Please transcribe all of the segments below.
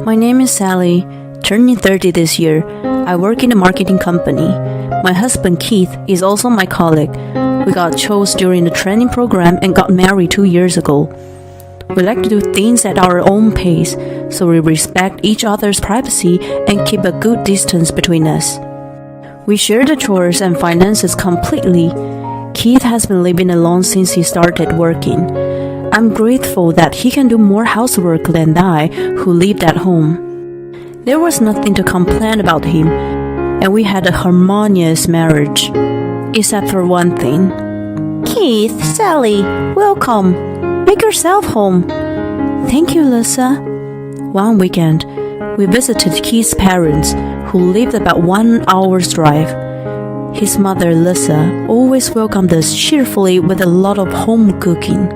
My name is Sally, turning 30 this year. I work in a marketing company. My husband Keith is also my colleague. We got chose during the training program and got married 2 years ago. We like to do things at our own pace, so we respect each other's privacy and keep a good distance between us. We share the chores and finances completely. Keith has been living alone since he started working. I'm grateful that he can do more housework than I, who lived at home. There was nothing to complain about him, and we had a harmonious marriage. Except for one thing. Keith, Sally, welcome. Make yourself home. Thank you, Lissa. One weekend, we visited Keith's parents, who lived about 1 hour's drive. His mother, Lissa, always welcomed us cheerfully with a lot of home cooking.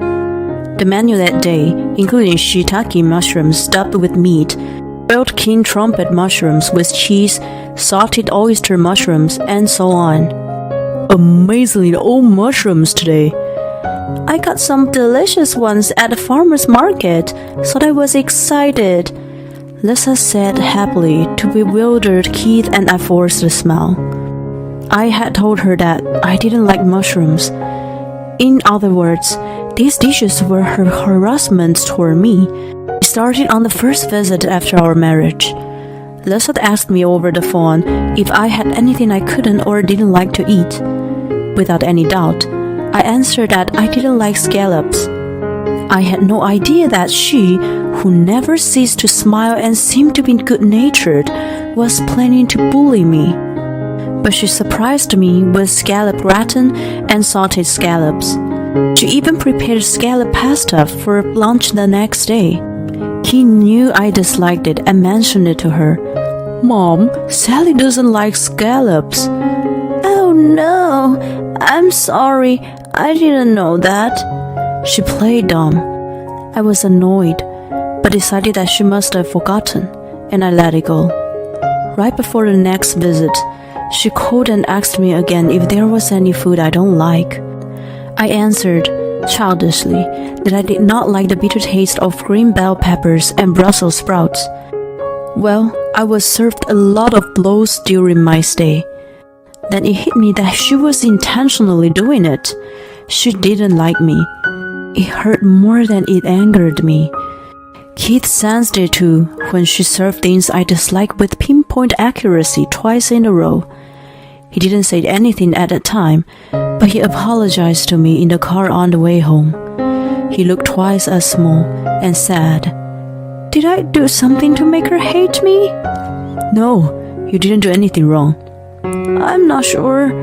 The menu that day, including shiitake mushrooms stuffed with meat, boiled king trumpet mushrooms with cheese, salted oyster mushrooms, and so on. Amazingly old mushrooms today. I got some delicious ones at the farmer's market, so I was excited. Lissa said happily to bewildered Keith, and I forced a smile. I had told her that I didn't like mushrooms. In other words, these dishes were her harassment toward me. It started on the first visit after our marriage. Lissa asked me over the phone if I had anything I couldn't or didn't like to eat. Without any doubt, I answered that I didn't like scallops. I had no idea that she, who never ceased to smile and seemed to be good-natured, was planning to bully me. But she surprised me with scallop gratin and salted scallops. She even prepared scallop pasta for lunch the next day. He knew I disliked it and mentioned it to her. Mom, Sally doesn't like scallops. Oh no, I'm sorry, I didn't know that. She played dumb. I was annoyed, but decided that she must have forgotten, and I let it go. Right before the next visit, she called and asked me again if there was any food I don't like. I answered, childishly, that I did not like the bitter taste of green bell peppers and Brussels sprouts. Well, I was served a lot of blows during my stay. Then it hit me that she was intentionally doing it. She didn't like me. It hurt more than it angered me. Keith sensed it too when she served things I disliked with pinpoint accuracy twice in a row. He didn't say anything at the time, but he apologized to me in the car on the way home. He looked twice as small and sad. Did I do something to make her hate me? No, you didn't do anything wrong. I'm not sure.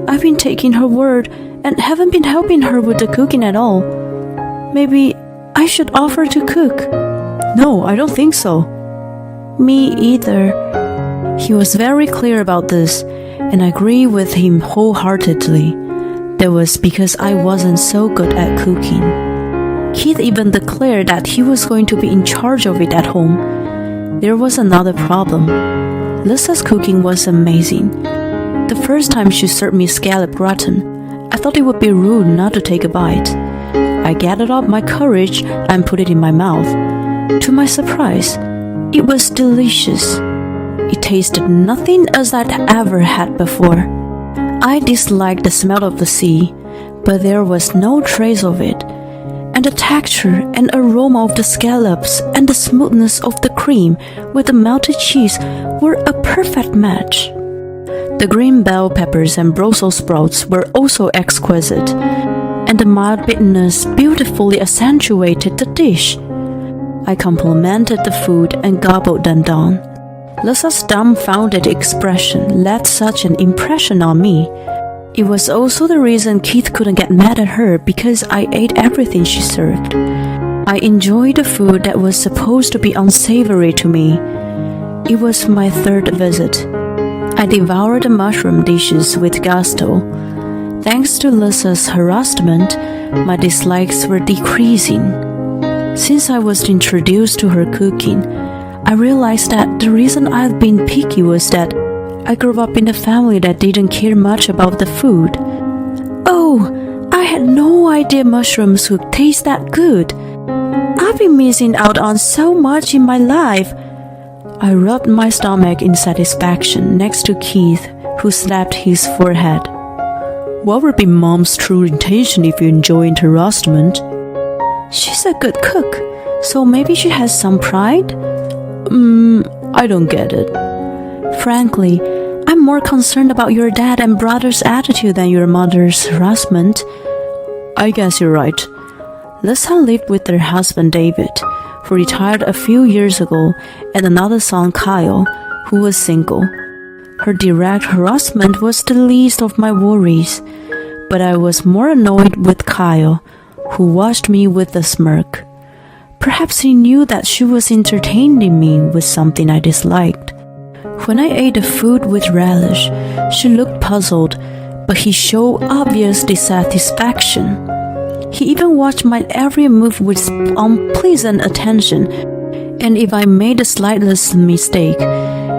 I've been taking her word and haven't been helping her with the cooking at all. Maybe I should offer to cook. No, I don't think so. Me either. He was very clear about this, and I agree with him wholeheartedly. That was because I wasn't so good at cooking. Keith even declared that he was going to be in charge of it at home. There was another problem. Lissa's cooking was amazing. The first time she served me scallop gratin, I thought it would be rude not to take a bite. I gathered up my courage and put it in my mouth. To my surprise, it was delicious. It tasted nothing as I'd ever had before. I disliked the smell of the sea, but there was no trace of it. And the texture and aroma of the scallops and the smoothness of the cream with the melted cheese were a perfect match. The green bell peppers and Brussels sprouts were also exquisite, and the mild bitterness beautifully accentuated the dish. I complimented the food and gobbled them down. Lissa's dumbfounded expression left such an impression on me. It was also the reason Keith couldn't get mad at her because I ate everything she served. I enjoyed the food that was supposed to be unsavory to me. It was my third visit. I devoured the mushroom dishes with gusto. Thanks to Lissa's harassment, my dislikes were decreasing. Since I was introduced to her cooking, I realized that the reason I'd been picky was that I grew up in a family that didn't care much about the food. Oh, I had no idea mushrooms would taste that good. I've been missing out on so much in my life. I rubbed my stomach in satisfaction next to Keith, who slapped his forehead. What would be Mom's true intention if you enjoy harassment? She's a good cook, so maybe she has some pride? I don't get it. Frankly, I'm more concerned about your dad and brother's attitude than your mother's harassment. I guess you're right. Lissa lived with their husband David, who retired a few years ago, and another son Kyle, who was single. Her direct harassment was the least of my worries, but I was more annoyed with Kyle, who watched me with a smirk. Perhaps he knew that she was entertaining me with something I disliked. When I ate the food with relish, she looked puzzled, but he showed obvious dissatisfaction. He even watched my every move with unpleasant attention, and if I made the slightest mistake,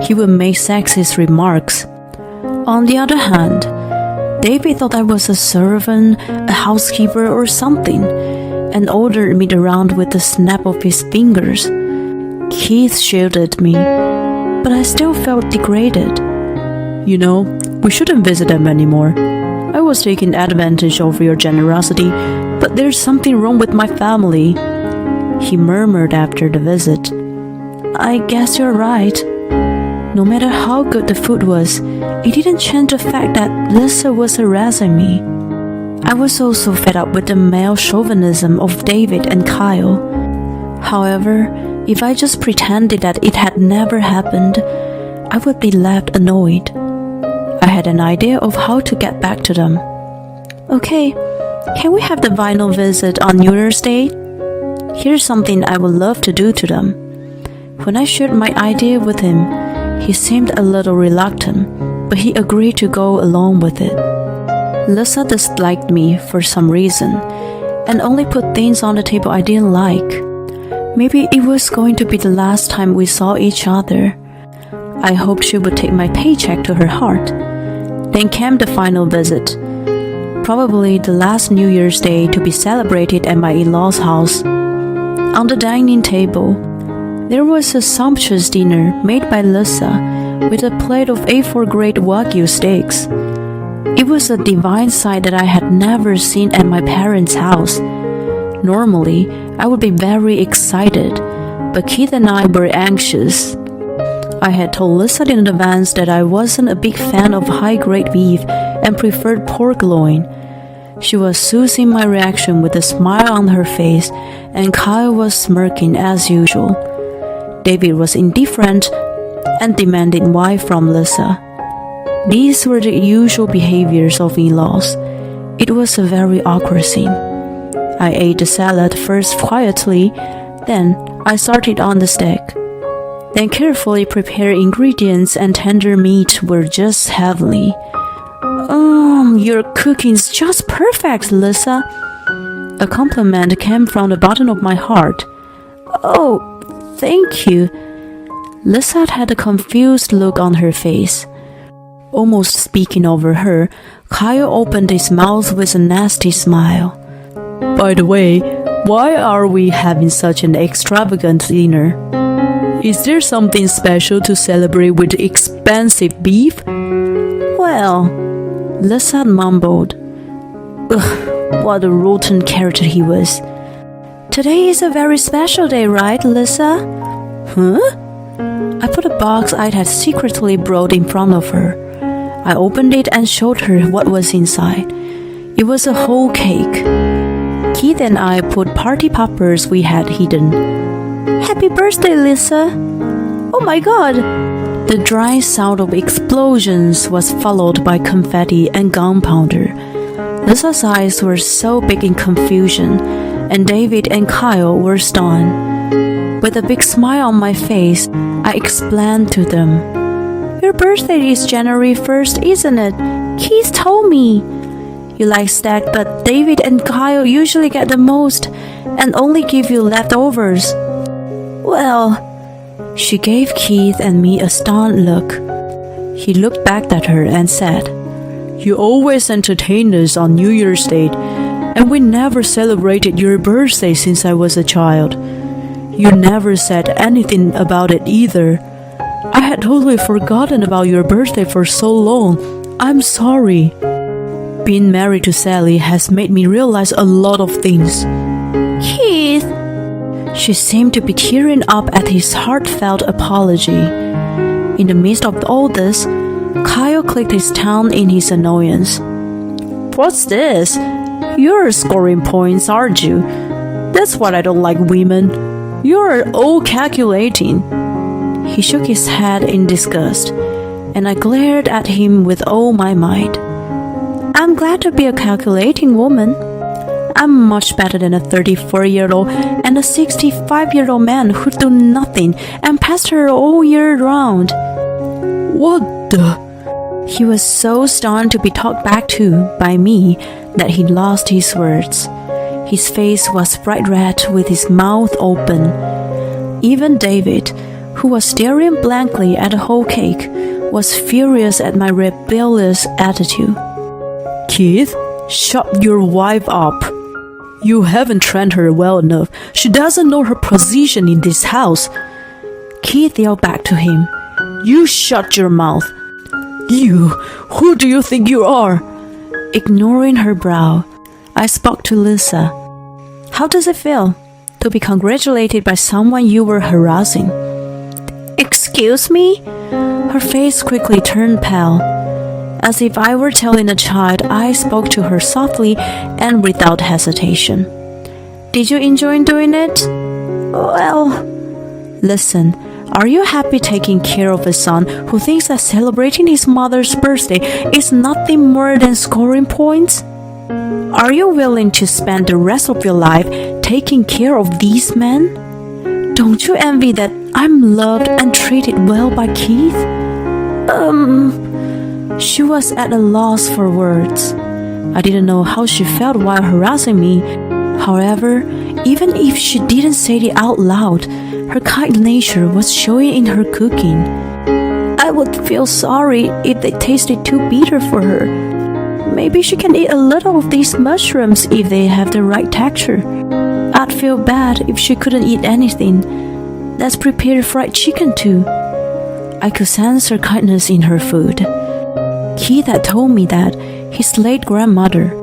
he would make sexist remarks. On the other hand, David thought I was a servant, a housekeeper or something, and ordered me around with a snap of his fingers. Keith shielded me, but I still felt degraded. You know, we shouldn't visit them anymore. I was taking advantage of your generosity, but there's something wrong with my family, he murmured after the visit. I guess you're right. No matter how good the food was, it didn't change the fact that Lissa was harassing me. I was also fed up with the male chauvinism of David and Kyle. However, if I just pretended that it had never happened, I would be left annoyed. I had an idea of how to get back to them. Okay, can we have the vinyl visit on New Year's Day? Here's something I would love to do to them. When I shared my idea with him, he seemed a little reluctant, but he agreed to go along with it. Lissa disliked me for some reason, and only put things on the table I didn't like. Maybe it was going to be the last time we saw each other. I hoped she would take my paycheck to her heart. Then came the final visit, probably the last New Year's Day to be celebrated at my in-laws' house. On the dining table, there was a sumptuous dinner made by Lissa with a plate of A4 grade Wagyu steaks. It was a divine sight that I had never seen at my parents' house. Normally, I would be very excited, but Keith and I were anxious. I had told Lissa in advance that I wasn't a big fan of high-grade beef and preferred pork loin. She was soothing my reaction with a smile on her face, and Kyle was smirking as usual. David was indifferent and demanded wine from Lissa. These were the usual behaviors of in-laws. It was a very awkward scene. I ate the salad first quietly, then I started on the steak. Then carefully prepared ingredients and tender meat were just heavenly. Your cooking's just perfect, Lissa. A compliment came from the bottom of my heart. Oh, thank you. Lissa had a confused look on her face. Almost speaking over her, Kyle opened his mouth with a nasty smile. By the way, why are we having such an extravagant dinner? Is there something special to celebrate with expensive beef? Well, Lissa mumbled. Ugh, what a rotten character he was. Today is a very special day, right, Lissa? Huh? I put a box I had secretly brought in front of her. I opened it and showed her what was inside. It was a whole cake. Keith and I put party poppers we had hidden. Happy birthday, Lissa! Oh my god! The dry sound of explosions was followed by confetti and gunpowder. Lissa's eyes were so big in confusion, and David and Kyle were stunned. With a big smile on my face, I explained to them. Your birthday is January 1st, isn't it? Keith told me. You like steak, but David and Kyle usually get the most and only give you leftovers. Well, she gave Keith and me a stunned look. He looked back at her and said, You always entertain us on New Year's Day, and we never celebrated your birthday since I was a child. You never said anything about it either. I had totally forgotten about your birthday for so long. I'm sorry. Being married to Sally has made me realize a lot of things. Keith! She seemed to be tearing up at his heartfelt apology. In the midst of all this, Kyle clicked his tongue in his annoyance. What's this? You're scoring points, aren't you? That's what I don't like women. You're all calculating. He shook his head in disgust, and I glared at him with all my might. I'm glad to be a calculating woman. I'm much better than a 34-year-old and a 65-year-old man who do nothing and pester all year round. What the? He was so stunned to be talked back to by me that he lost his words. His face was bright red with his mouth open. Even David, who was staring blankly at the whole cake, was furious at my rebellious attitude. Keith, shut your wife up. You haven't trained her well enough. She doesn't know her position in this house. Keith yelled back to him. You shut your mouth. You, who do you think you are? Ignoring her brow, I spoke to Lissa. How does it feel to be congratulated by someone you were harassing? Excuse me? Her face quickly turned pale. As if I were telling a child, I spoke to her softly and without hesitation. Did you enjoy doing it? Well, listen, are you happy taking care of a son who thinks that celebrating his mother's birthday is nothing more than scoring points? Are you willing to spend the rest of your life taking care of these men? Don't you envy that I'm loved and treated well by Keith? She was at a loss for words. I didn't know how she felt while harassing me. However, even if she didn't say it out loud, her kind nature was showing in her cooking. I would feel sorry if they tasted too bitter for her. Maybe she can eat a little of these mushrooms if they have the right texture. I'd feel bad if she couldn't eat anything. Let's prepare fried chicken too. I could sense her kindness in her food. Keith had told me that his late grandmother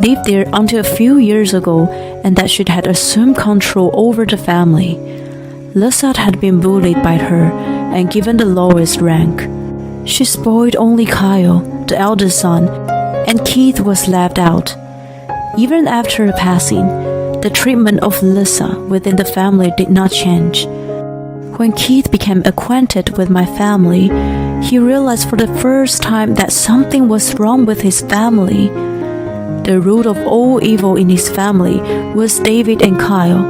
lived there until a few years ago and that she had assumed control over the family. Lissa had been bullied by her and given the lowest rank. She spoiled only Kyle, the eldest son, and Keith was left out. Even after her passing, the treatment of Lissa within the family did not change. When Keith became acquainted with my family, he realized for the first time that something was wrong with his family. The root of all evil in his family was David and Kyle,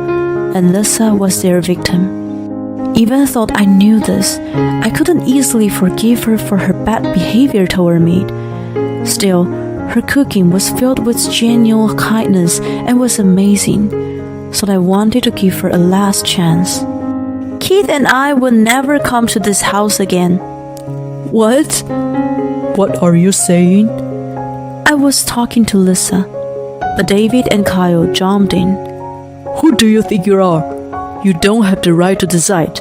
and Lissa was their victim. Even though I knew this, I couldn't easily forgive her for her bad behavior toward me. Still, her cooking was filled with genuine kindness and was amazing, so I wanted to give her a last chance. Keith and I will never come to this house again. What? What are you saying? I was talking to Lissa, but David and Kyle jumped in. Who do you think you are? You don't have the right to decide.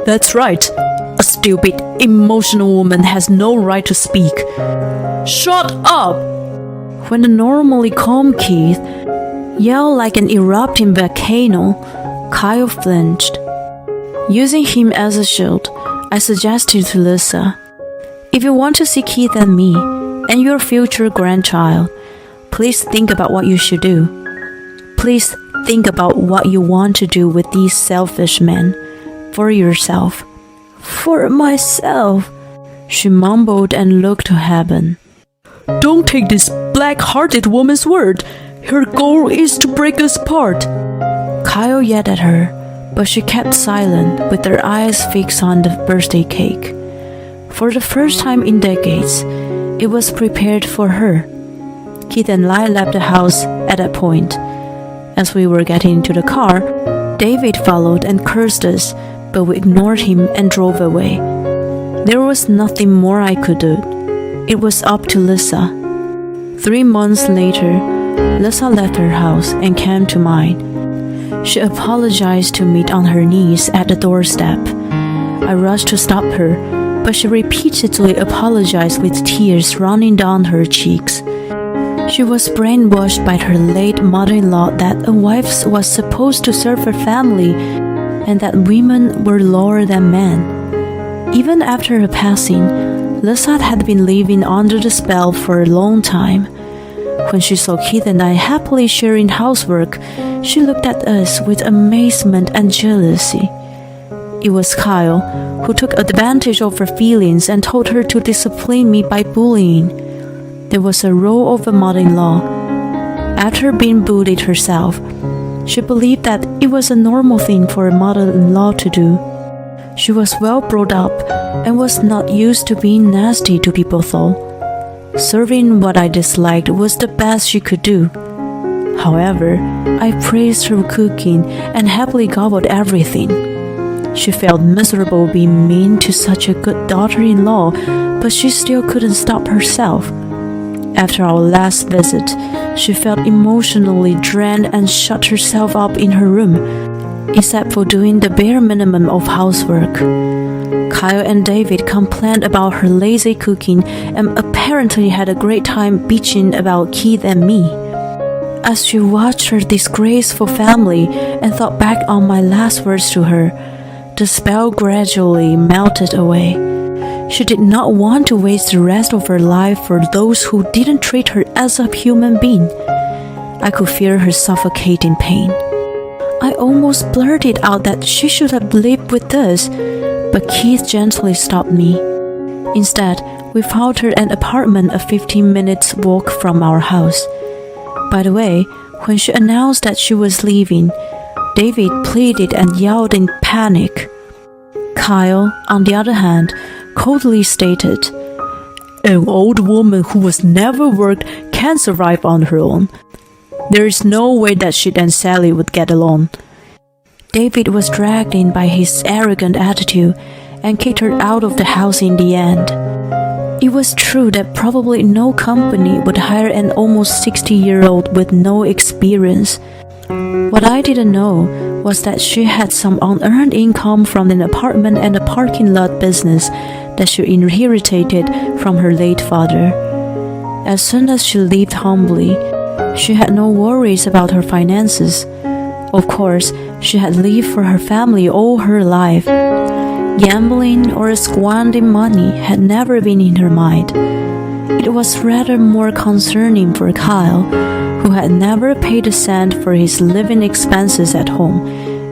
That's right. A stupid, emotional woman has no right to speak. Shut up! When the normally calm Keith yelled like an erupting volcano, Kyle flinched. Using him as a shield, I suggested to Lissa, if you want to see Keith and me, and your future grandchild, please think about what you should do. Please think about what you want to do with these selfish men. For yourself. For myself, she mumbled and looked to heaven. Don't take this black-hearted woman's word. Her goal is to break us apart. Kyle yelled at her, but she kept silent with her eyes fixed on the birthday cake. For the first time in decades, it was prepared for her. Keith and I left the house at that point. As we were getting into the car, David followed and cursed us, but we ignored him and drove away. There was nothing more I could do. It was up to Lissa. 3 months later, Lissa left her house and came to mine. She apologized to me on her knees at the doorstep. I rushed to stop her, but she repeatedly apologized with tears running down her cheeks. She was brainwashed by her late mother-in-law that a wife was supposed to serve her family and that women were lower than men. Even after her passing, Lissa had been living under the spell for a long time. When she saw Keith and I happily sharing housework, she looked at us with amazement and jealousy. It was Kyle who took advantage of her feelings and told her to discipline me by bullying. There was a role of a mother-in-law. After being bullied herself, she believed that it was a normal thing for a mother-in-law to do. She was well brought up and was not used to being nasty to people though. Serving what I disliked was the best she could do. However, I praised her cooking and happily gobbled everything. She felt miserable being mean to such a good daughter-in-law, but she still couldn't stop herself. After our last visit, she felt emotionally drained and shut herself up in her room, except for doing the bare minimum of housework. Kyle and David complained about her lazy cooking and apparently had a great time bitching about Keith and me. As she watched her disgraceful family and thought back on my last words to her, the spell gradually melted away. She did not want to waste the rest of her life for those who didn't treat her as a human being. I could feel her suffocating pain. I almost blurted out that she should have lived with us, but Keith gently stopped me. Instead, we found her an apartment a 15 minutes walk from our house. By the way, when she announced that she was leaving, David pleaded and yelled in panic. Kyle, on the other hand, coldly stated, "An old woman who has never worked can't survive on her own. There is no way that she and Sally would get along." David was dragged in by his arrogant attitude and kicked her out of the house in the end. It was true that probably no company would hire an almost 60-year-old with no experience. What I didn't know was that she had some unearned income from an apartment and a parking lot business that she inherited from her late father. As soon as she lived humbly, she had no worries about her finances. Of course, she had lived for her family all her life. Gambling or squandering money had never been in her mind. It was rather more concerning for Kyle, who had never paid a cent for his living expenses at home,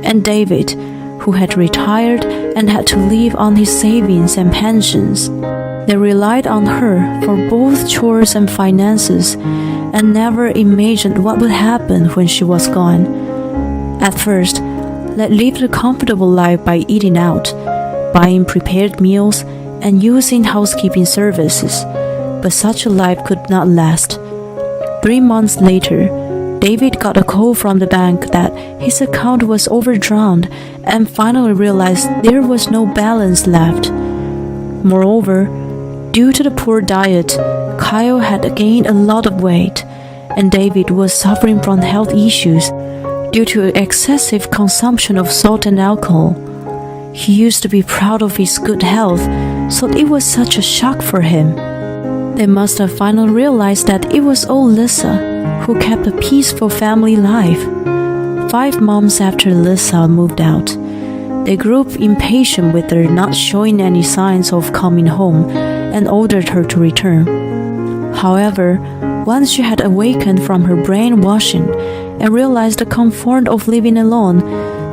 and David, who had retired and had to live on his savings and pensions. They relied on her for both chores and finances, and never imagined what would happen when she was gone. At first, they lived a comfortable life by eating out, buying prepared meals, and using housekeeping services, but such a life could not last. 3 months later, David got a call from the bank that his account was overdrawn and finally realized there was no balance left. Moreover, due to the poor diet, Kyle had gained a lot of weight, and David was suffering from health issues due to excessive consumption of salt and alcohol. He used to be proud of his good health, so it was such a shock for him. They must have finally realized that it was old Lissa who kept a peaceful family life. 5 months after Lissa moved out, they grew impatient with her not showing any signs of coming home and ordered her to return. However, once she had awakened from her brainwashing and realized the comfort of living alone,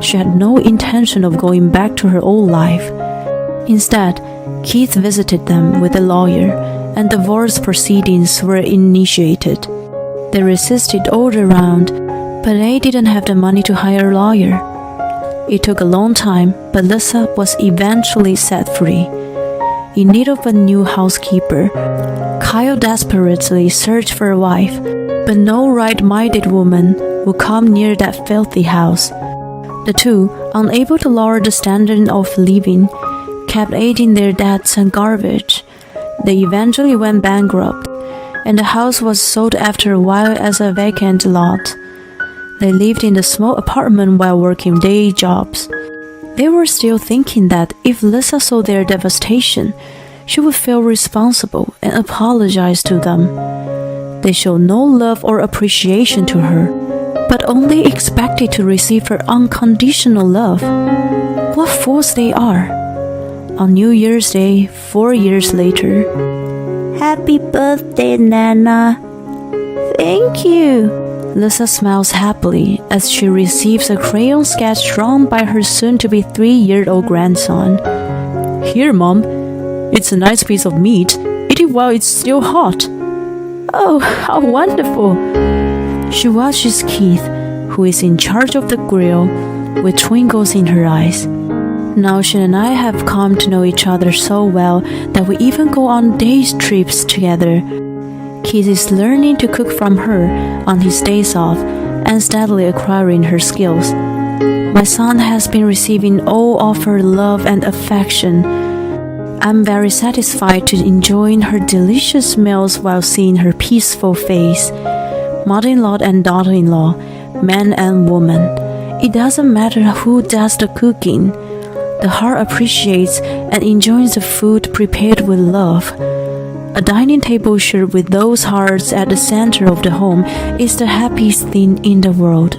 she had no intention of going back to her old life. Instead, Keith visited them with a lawyer, and divorce proceedings were initiated. They resisted all around, but they didn't have the money to hire a lawyer. It took a long time, but Lissa was eventually set free. In need of a new housekeeper, Kyle desperately searched for a wife, but no right-minded woman would come near that filthy house. The two, unable to lower the standard of living, kept aiding their debts and garbage. They eventually went bankrupt, and the house was sold after a while as a vacant lot. They lived in a small apartment while working day jobs. They were still thinking that if Lissa saw their devastation, she would feel responsible and apologize to them. They showed no love or appreciation to her, but only expected to receive her unconditional love. What fools they are! On New Year's Day, 4 years later, Happy birthday, Nana. "Thank you." Lissa smiles happily as she receives a crayon sketch drawn by her soon-to-be 3-year-old grandson. "Here, Mom. It's a nice piece of meat. Eat it while it's still hot." "Oh, how wonderful." She watches Keith, who is in charge of the grill, with twinkles in her eyes. Now she and I have come to know each other so well that we even go on day trips together. Keith is learning to cook from her on his days off and steadily acquiring her skills. My son has been receiving all of her love and affection. I'm very satisfied to enjoying her delicious meals while seeing her peaceful face. Mother-in-law and daughter-in-law, man and woman, it doesn't matter who does the cooking. The heart appreciates and enjoys the food prepared with love. A dining table shared with those hearts at the center of the home is the happiest thing in the world.